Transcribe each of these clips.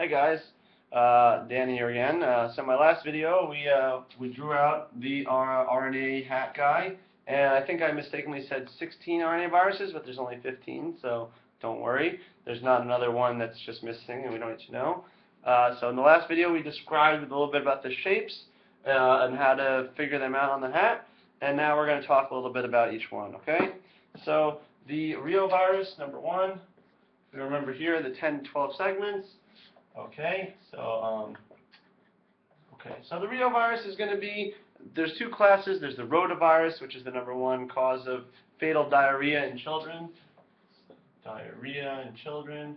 Hey guys, Danny here again. So in my last video, we drew out the RNA hat guy, and I think I mistakenly said 16 RNA viruses, but there's only 15, so don't worry. There's not another one that's just missing, and we don't need to know. So in the last video, we described a little bit about the shapes and how to figure them out on the hat, and now we're going to talk a little bit about each one. Okay? So the reovirus, number one. If you remember here, the 10 to 12 segments. Okay, so the reovirus is going to be, there's two classes. There's the rotavirus, which is the number one cause of fatal diarrhea in children. Diarrhea in children.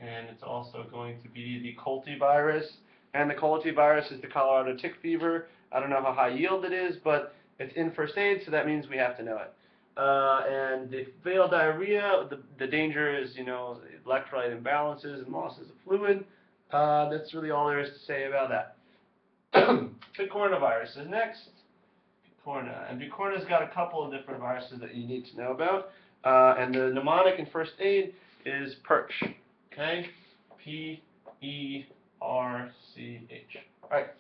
And it's also going to be the coltivirus. And the coltivirus is the Colorado tick fever. I don't know how high yield it is, but it's in first aid, so that means we have to know it. And the fatal diarrhea, the danger is, electrolyte imbalances and losses of fluid. That's really all there is to say about that. Picornavirus is next. Picorna. And Picorna's got a couple of different viruses that you need to know about. And the mnemonic in first aid is perch. Okay? P-E-R-C-H. Alright.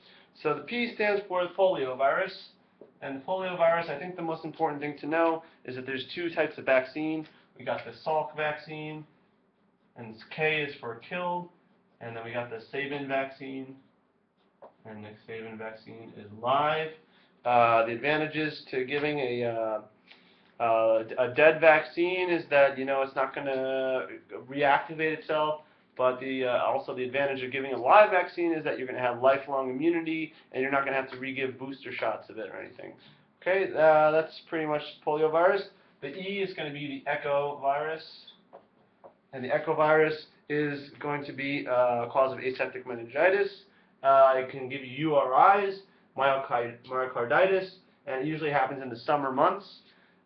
So the P stands for the poliovirus. And the poliovirus, I think the most important thing to know is that there's two types of vaccine. We got the Salk vaccine, and K is for killed. And then we got the Sabin vaccine, and the Sabin vaccine is live. The advantages to giving a dead vaccine is that it's not going to reactivate itself. But also the advantage of giving a live vaccine is that you're going to have lifelong immunity, and you're not going to have to re-give booster shots of it or anything. Okay, that's pretty much poliovirus. The E is going to be the echovirus, and the echovirus is going to be a cause of aseptic meningitis. It can give you URIs, myocarditis, and it usually happens in the summer months.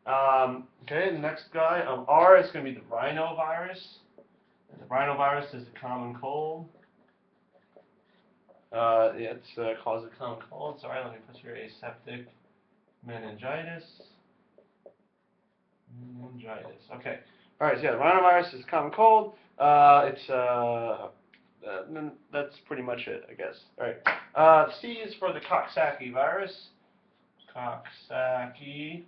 Okay, the next guy, R, is going to be the rhinovirus. And the rhinovirus is the common cold. It's a cause of common cold. Sorry, let me put here aseptic meningitis. Okay. All right. So yeah, the rhinovirus is common cold. That's pretty much it, I guess. All right. C is for the Coxsackie virus. Coxsackie.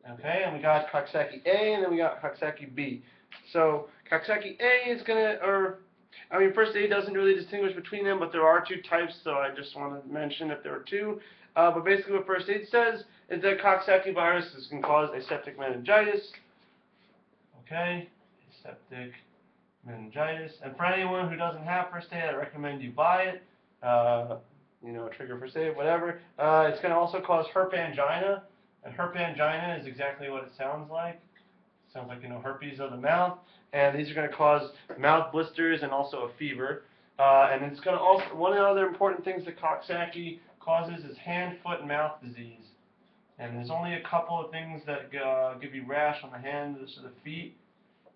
Okay, and we got Coxsackie A, and then we got Coxsackie B. So Coxsackie A is first aid doesn't really distinguish between them, but there are two types, so I just want to mention that there are two. But basically what first aid says is that Coxsackie viruses can cause aseptic meningitis. Okay, aseptic meningitis. And for anyone who doesn't have first aid, I recommend you buy it. Trigger first aid, whatever. It's going to also cause herpangina, and herpangina is exactly what it sounds like. Sounds like, herpes of the mouth. And these are going to cause mouth blisters and also a fever. And it's going to also, one of the other important things that Coxsackie causes is hand, foot, and mouth disease. And there's only a couple of things that give you rash on the hands or the feet.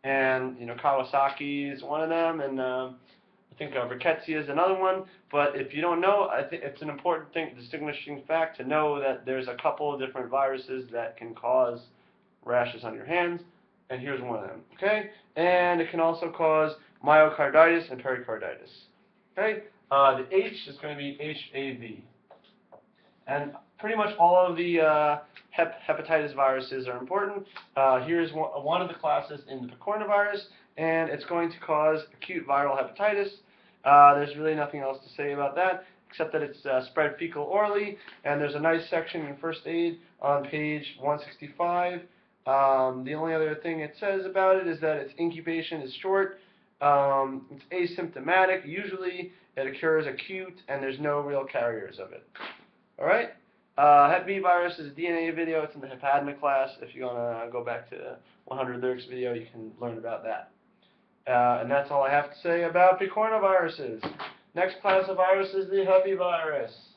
And, Kawasaki is one of them. And I think rickettsia is another one. But if you don't know, I think it's an important distinguishing fact to know that there's a couple of different viruses that can cause rashes on your hands. And here's one of them, okay? And it can also cause myocarditis and pericarditis, okay? The H is going to be HAV. And pretty much all of the hepatitis viruses are important. Here's one of the classes in the picornavirus, and it's going to cause acute viral hepatitis. There's really nothing else to say about that, except that it's spread fecal orally, and there's a nice section in first aid on page 165. The only other thing it says about it is that its incubation is short. It's asymptomatic. Usually it occurs acute, and there's no real carriers of it. All right? Hep B virus is a DNA video. It's in the hepatoma class. If you want to go back to 100 lyrics video, you can learn about that. And that's all I have to say about picornaviruses. Next class of virus is the Hepi virus.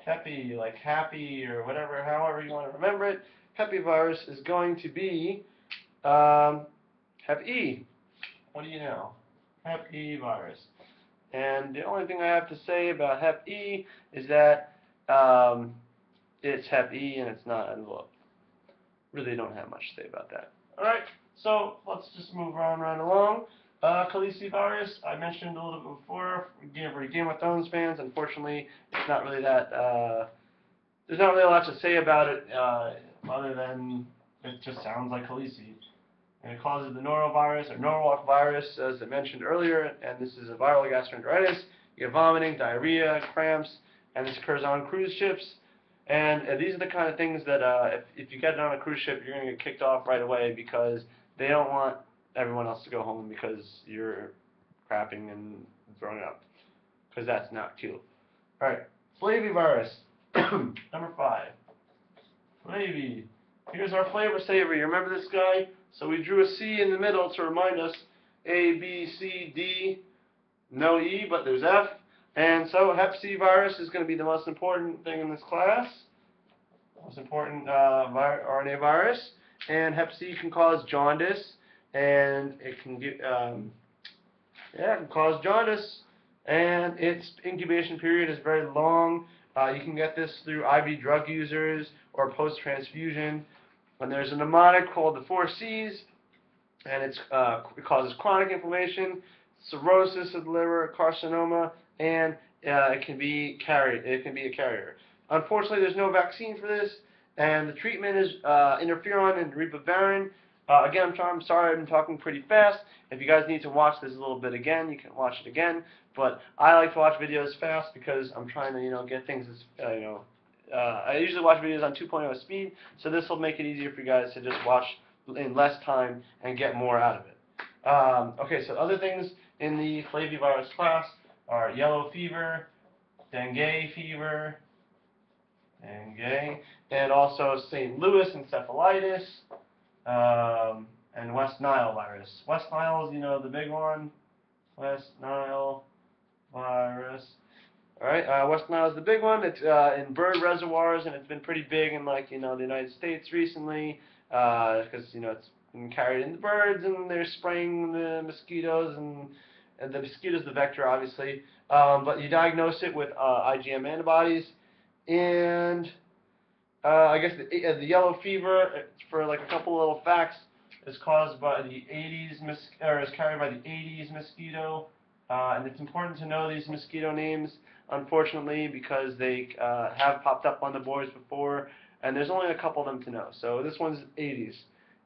Hepi, like happy or whatever, however you want to remember it. Hepi virus is going to be Hep E. What do you know? Hep E virus. And the only thing I have to say about Hep E is that it's Hep E and it's not enveloped. Really don't have much to say about that. Alright, so let's just move on right along. Khaleesi virus, I mentioned a little bit before, for Game of Thrones fans. Unfortunately, it's not really that, there's not really a lot to say about it, other than it just sounds like Khaleesi. And it causes the norovirus, or Norwalk virus, as I mentioned earlier, and this is a viral gastroenteritis. You get vomiting, diarrhea, cramps, and this occurs on cruise ships. And these are the kind of things that if you get it on a cruise ship, you're going to get kicked off right away because they don't want everyone else to go home because you're crapping and throwing up. Because that's not cute. Alright, flavivirus. Number 5. Flavy. Here's our flavor saver. You remember this guy? So we drew a C in the middle to remind us A, B, C, D. No E, but there's F. And so Hep C virus is going to be the most important thing in this class. Most important RNA virus. And Hep C can cause jaundice. And it can get, it can cause jaundice. And its incubation period is very long. You can get this through IV drug users or post-transfusion. And there's a mnemonic called the 4 C's. And it causes chronic inflammation, cirrhosis of the liver, carcinoma, and it can be carried. It can be a carrier. Unfortunately, there's no vaccine for this, and the treatment is interferon and ribavirin. Again, I'm sorry I'm talking pretty fast. If you guys need to watch this a little bit again, you can watch it again. But I like to watch videos fast because I'm trying to get things as I usually watch videos on 2.0 speed, so this will make it easier for you guys to just watch in less time and get more out of it. Okay, so other things in the flavivirus class are yellow fever, dengue fever, and also St. Louis encephalitis, and West Nile virus. West Nile is, the big one. West Nile virus. Alright, West Nile is the big one. It's in bird reservoirs, and it's been pretty big in, the United States recently, because, it's been carried in the birds, and they're spraying the mosquitoes, and the mosquito's the vector, obviously. But you diagnose it with IgM antibodies, and I guess the yellow fever, for a couple little facts, is caused by the is carried by the Aedes mosquito, and it's important to know these mosquito names, unfortunately, because they have popped up on the boards before, and there's only a couple of them to know. So this one's Aedes,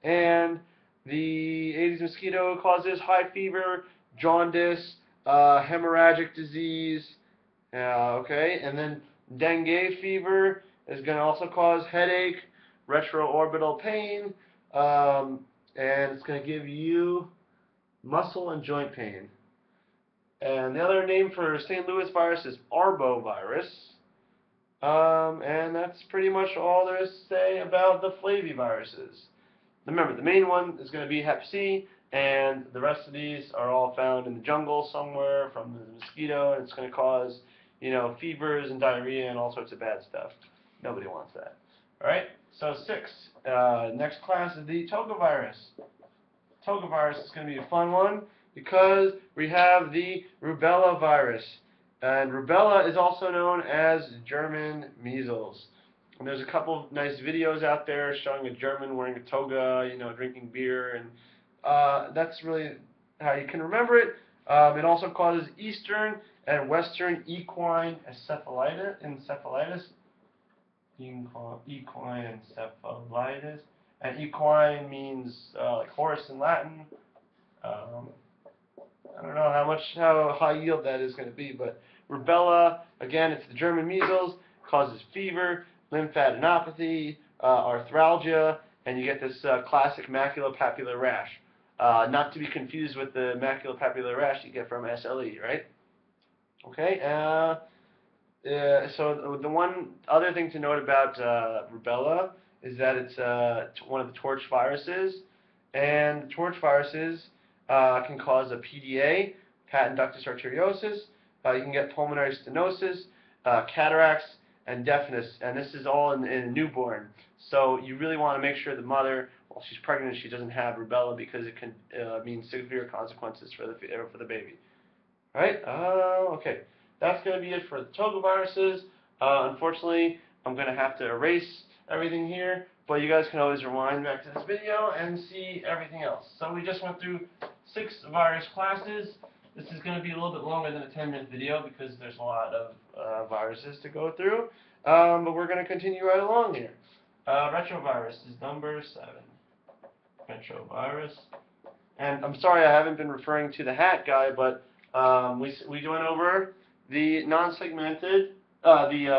and the Aedes mosquito causes high fever, jaundice, hemorrhagic disease, okay, and then dengue fever is going to also cause headache, retroorbital pain, and it's going to give you muscle and joint pain. And the other name for St. Louis virus is arbovirus. And that's pretty much all there is to say about the flaviviruses. Remember, the main one is going to be Hep C, and the rest of these are all found in the jungle somewhere from the mosquito, and it's going to cause, fevers and diarrhea and all sorts of bad stuff. Nobody wants that. Alright, so 6. Next class is the toga virus. Toga virus is going to be a fun one because we have the rubella virus. And rubella is also known as German measles. And there's a couple of nice videos out there showing a German wearing a toga, drinking beer, and that's really how you can remember it. It also causes Eastern and Western equine encephalitis. Equine encephalitis. And equine means like horse in Latin. I don't know how high yield that is going to be, but rubella, again, it's the German measles, causes fever, lymphadenopathy, arthralgia, and you get this classic maculopapular rash. Not to be confused with the maculopapular rash you get from SLE, right? Okay, so the one other thing to note about rubella is that it's one of the torch viruses, and torch viruses can cause a PDA, patent ductus arteriosus. You can get pulmonary stenosis, cataracts, and deafness, and this is all in a newborn. So you really want to make sure the mother, while she's pregnant, she doesn't have rubella because it can mean severe consequences for the baby. All right? Okay. That's going to be it for the toga viruses. Unfortunately, I'm going to have to erase everything here, but you guys can always rewind back to this video and see everything else. So we just went through 6 virus classes. This is going to be a little bit longer than a 10-minute video because there's a lot of viruses to go through. But we're going to continue right along here. Retrovirus is number 7. Retrovirus. And I'm sorry I haven't been referring to the hat guy, but we went over the non-segmented, we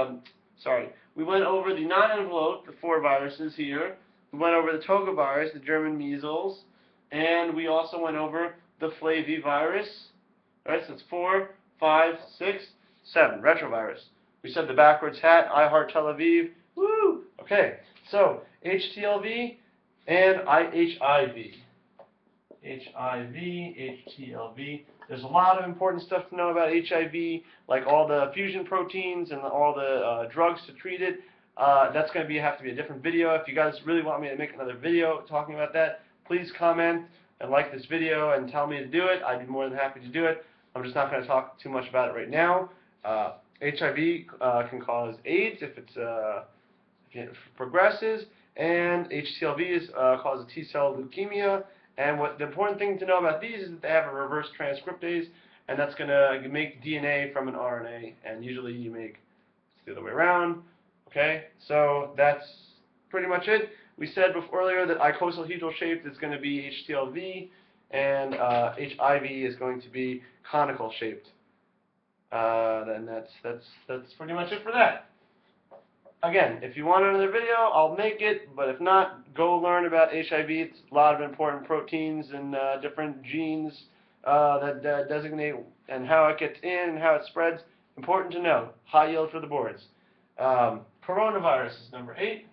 went over the non-enveloped, the 4 viruses here. We went over the togavirus, the German measles, and we also went over the flavivirus. Alright, so it's 4, 5, 6, 7. Retrovirus. We said the backwards hat, I heart Tel Aviv. Woo! Okay, so HTLV and HIV. HIV, HTLV. There's a lot of important stuff to know about HIV, like all the fusion proteins and all the drugs to treat it. That's going to have to be a different video. If you guys really want me to make another video talking about that, please comment and like this video and tell me to do it. I'd be more than happy to do it. I'm just not going to talk too much about it right now. HIV can cause AIDS if it progresses, and HTLV causes T-cell leukemia. And what the important thing to know about these is that they have a reverse transcriptase, and that's going to make DNA from an RNA, and usually you make it's the other way around. Okay, so that's pretty much it. We said earlier that icosahedral shaped is going to be HTLV, and HIV is going to be conical shaped. And that's pretty much it for that. Again, if you want another video, I'll make it, but if not, go learn about HIV. It's a lot of important proteins and different genes that designate and how it gets in and how it spreads. Important to know. High yield for the boards. Coronavirus is number 8.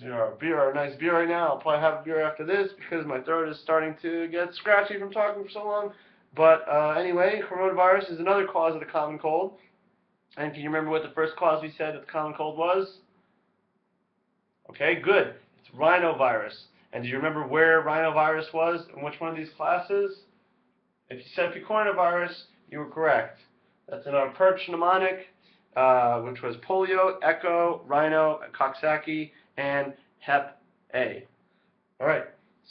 A nice beer right now. I'll probably have a beer after this because my throat is starting to get scratchy from talking for so long. But anyway, coronavirus is another cause of the common cold. And can you remember what the first cause we said that the common cold was? Okay, good. It's rhinovirus. And do you remember where rhinovirus was in which one of these classes? If you said picornavirus, you were correct. That's in our perch mnemonic, which was polio, echo, rhino, Coxsackie, and hep A. Alright,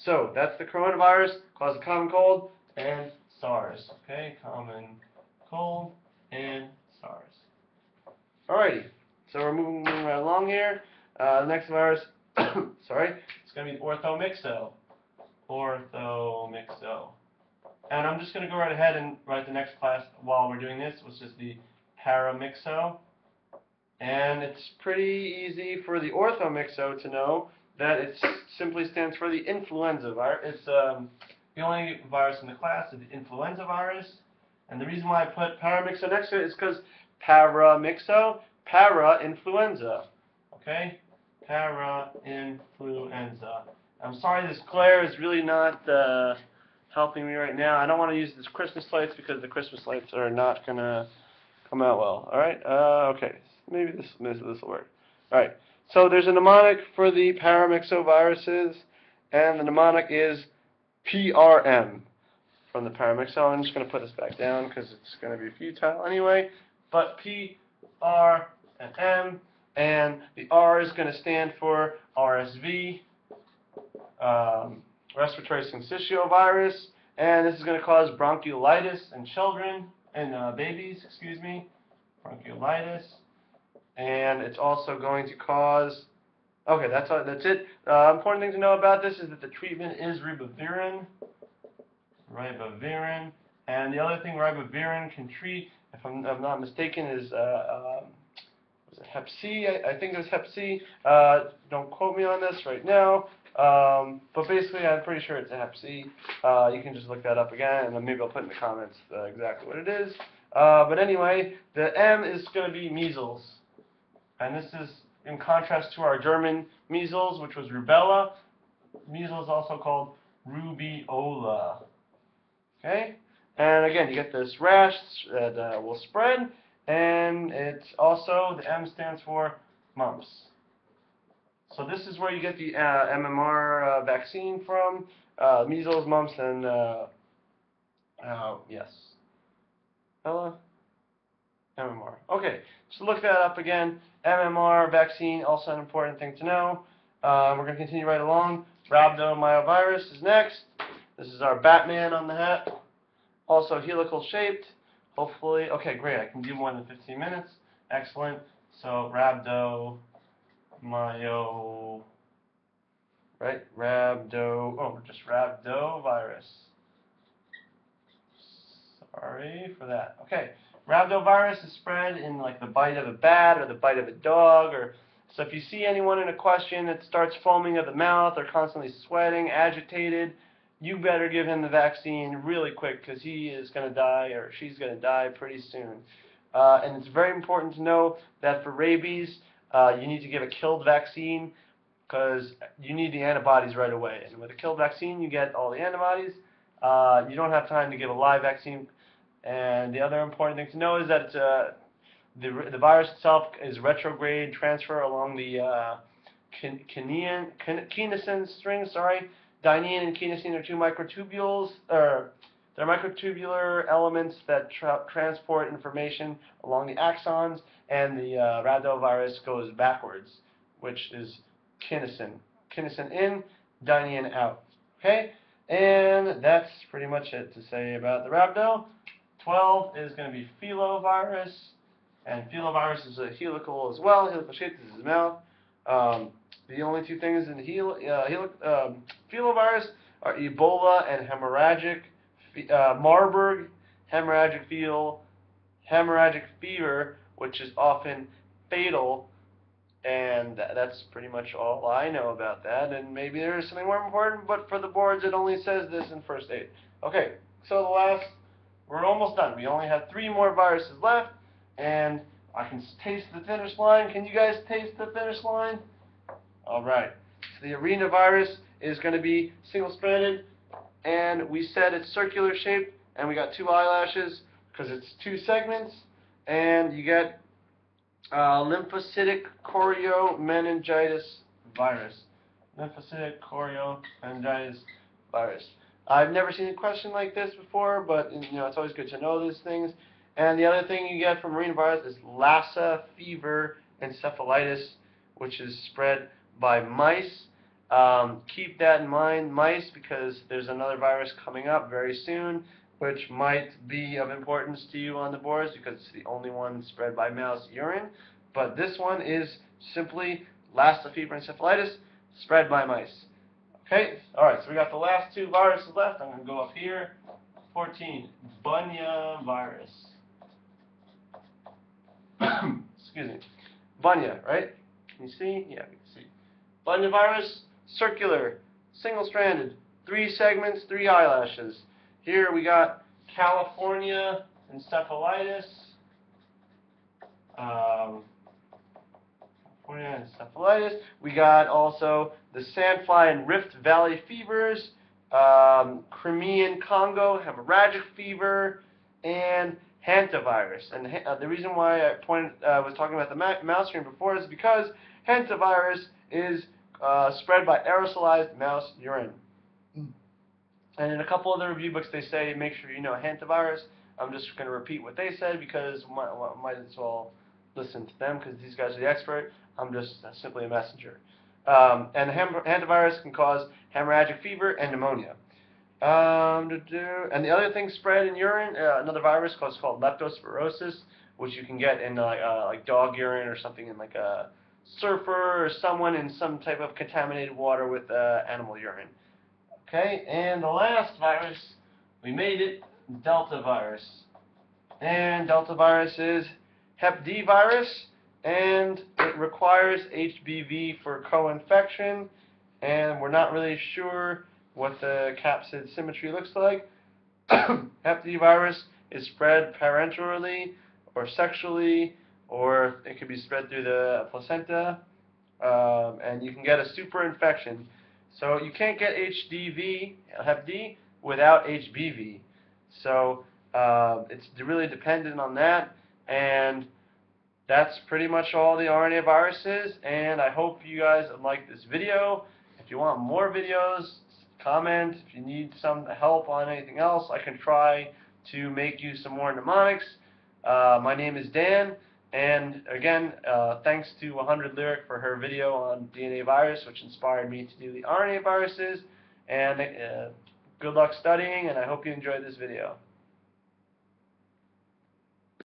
so that's the coronavirus, cause of common cold, and SARS. Okay, common cold and SARS. Alrighty, so we're moving right along here. The next virus, sorry, it's going to be orthomyxo. Orthomyxo. And I'm just going to go right ahead and write the next class while we're doing this, which is the paramyxo. And it's pretty easy for the orthomyxo to know that it simply stands for the influenza virus. It's the only virus in the class is the influenza virus. And the reason why I put paramyxo next to it is because paramyxo, para-influenza. Okay? Para-influenza. I'm sorry this glare is really not helping me right now. I don't want to use this Christmas lights because the Christmas lights are not going to come out well. Alright? Okay. Maybe this will work. Alright. So there's a mnemonic for the paramyxoviruses, and the mnemonic is PRM from the paramyxo. I'm just going to put this back down because it's going to be futile anyway. But P, R, and M, and the R is going to stand for RSV, respiratory syncytial virus, and this is going to cause bronchiolitis in children and babies, excuse me, bronchiolitis, and it's also going to cause. Okay, that's it. Important thing to know about this is that the treatment is ribavirin. Ribavirin, and the other thing ribavirin can treat, if I'm not mistaken, is was it Hep C? I think it was Hep C. Don't quote me on this right now. But basically, I'm pretty sure it's a Hep C. You can just look that up again, and then maybe I'll put in the comments exactly what it is. But anyway, the M is going to be measles. And this is in contrast to our German measles, which was rubella. Measles is also called rubeola. Okay? And again, you get this rash that will spread. And it's also, the M stands for mumps. So this is where you get the MMR vaccine from. Measles, mumps, and yes. Ella? MMR. Okay, so look that up again. MMR vaccine, also an important thing to know. We're going to continue right along. Rhabdomyovirus is next. This is our Batman on the hat. Also helical shaped. Hopefully, okay, great. I can do more than 15 minutes. Excellent. So rhabdomyo, right? Just rhabdovirus. Sorry for that. Okay, rhabdovirus is spread in like the bite of a bat or the bite of a dog, or so if you see anyone in a question that starts foaming at the mouth or constantly sweating, agitated, you better give him the vaccine really quick because he is going to die or she's going to die pretty soon. And it's very important to know that for rabies, you need to give a killed vaccine because you need the antibodies right away. And with a killed vaccine, you get all the antibodies. You don't have time to give a live vaccine. And the other important thing to know is that the virus itself is retrograde transfer along the kinesin string. Dynein and kinesin are two microtubules, or they're microtubular elements that transport information along the axons, and the rhabdovirus goes backwards, which is kinesin. Kinesin in, dynein out. Okay, and that's pretty much it to say about the rhabdo. 12 is going to be filovirus, and filovirus is a helical as well. Helical shape, this is his mouth. The only two things in filovirus are Ebola and hemorrhagic Marburg, hemorrhagic fever, which is often fatal. And that's pretty much all I know about that. And maybe there is something more important, but for the boards it only says this in first aid. Okay, so we're almost done. We only have 3 more viruses left, and I can taste the finish line. Can you guys taste the finish line? All right. So the arenavirus is going to be single-stranded, and we said it's circular shaped, and we got 2 eyelashes because it's 2 segments, and you get lymphocytic choriomeningitis virus. Lymphocytic choriomeningitis virus. I've never seen a question like this before, but it's always good to know these things. And the other thing you get from arenavirus is Lassa fever encephalitis, which is spread by mice. Keep that in mind, mice, because there's another virus coming up very soon, which might be of importance to you on the boards because it's the only one spread by mouse urine. But this one is simply Lassa fever encephalitis spread by mice. Okay, alright, so we got the last 2 viruses left. I'm going to go up here. 14, Bunya virus. Excuse me. Bunya, right? Can you see? Yeah, we can see. Bunya virus, circular, single-stranded, 3 segments, 3 eyelashes. Here we got California encephalitis. We got also the sandfly and Rift Valley fevers, Crimean Congo hemorrhagic fever, and hantavirus. And the reason why I was talking about the mouse urine before is because hantavirus is spread by aerosolized mouse urine. And in a couple of the review books they say make sure you know hantavirus. I'm just going to repeat what they said because might as well listen to them because these guys are the expert. I'm just simply a messenger. And hantavirus can cause hemorrhagic fever and pneumonia. And the other thing spread in urine, another virus called Leptospirosis, which you can get in like dog urine or something in like a surfer or someone in some type of contaminated water with animal urine. Okay, and the last virus, we made it, Delta virus. And Delta virus is Hep D virus, and it requires HBV for co-infection, and we're not really sure what the capsid symmetry looks like. Hep D virus is spread parenterally or sexually, or it could be spread through the placenta, and you can get a super infection. So you can't get Hep D, without HBV. So it's really dependent on that, and that's pretty much all the RNA viruses, and I hope you guys like this video. If you want more videos, comment. If you need some help on anything else, I can try to make you some more mnemonics. My name is Dan, and again, thanks to 100 Lyric for her video on DNA virus, which inspired me to do the RNA viruses, and Good luck studying, and I hope you enjoyed this video.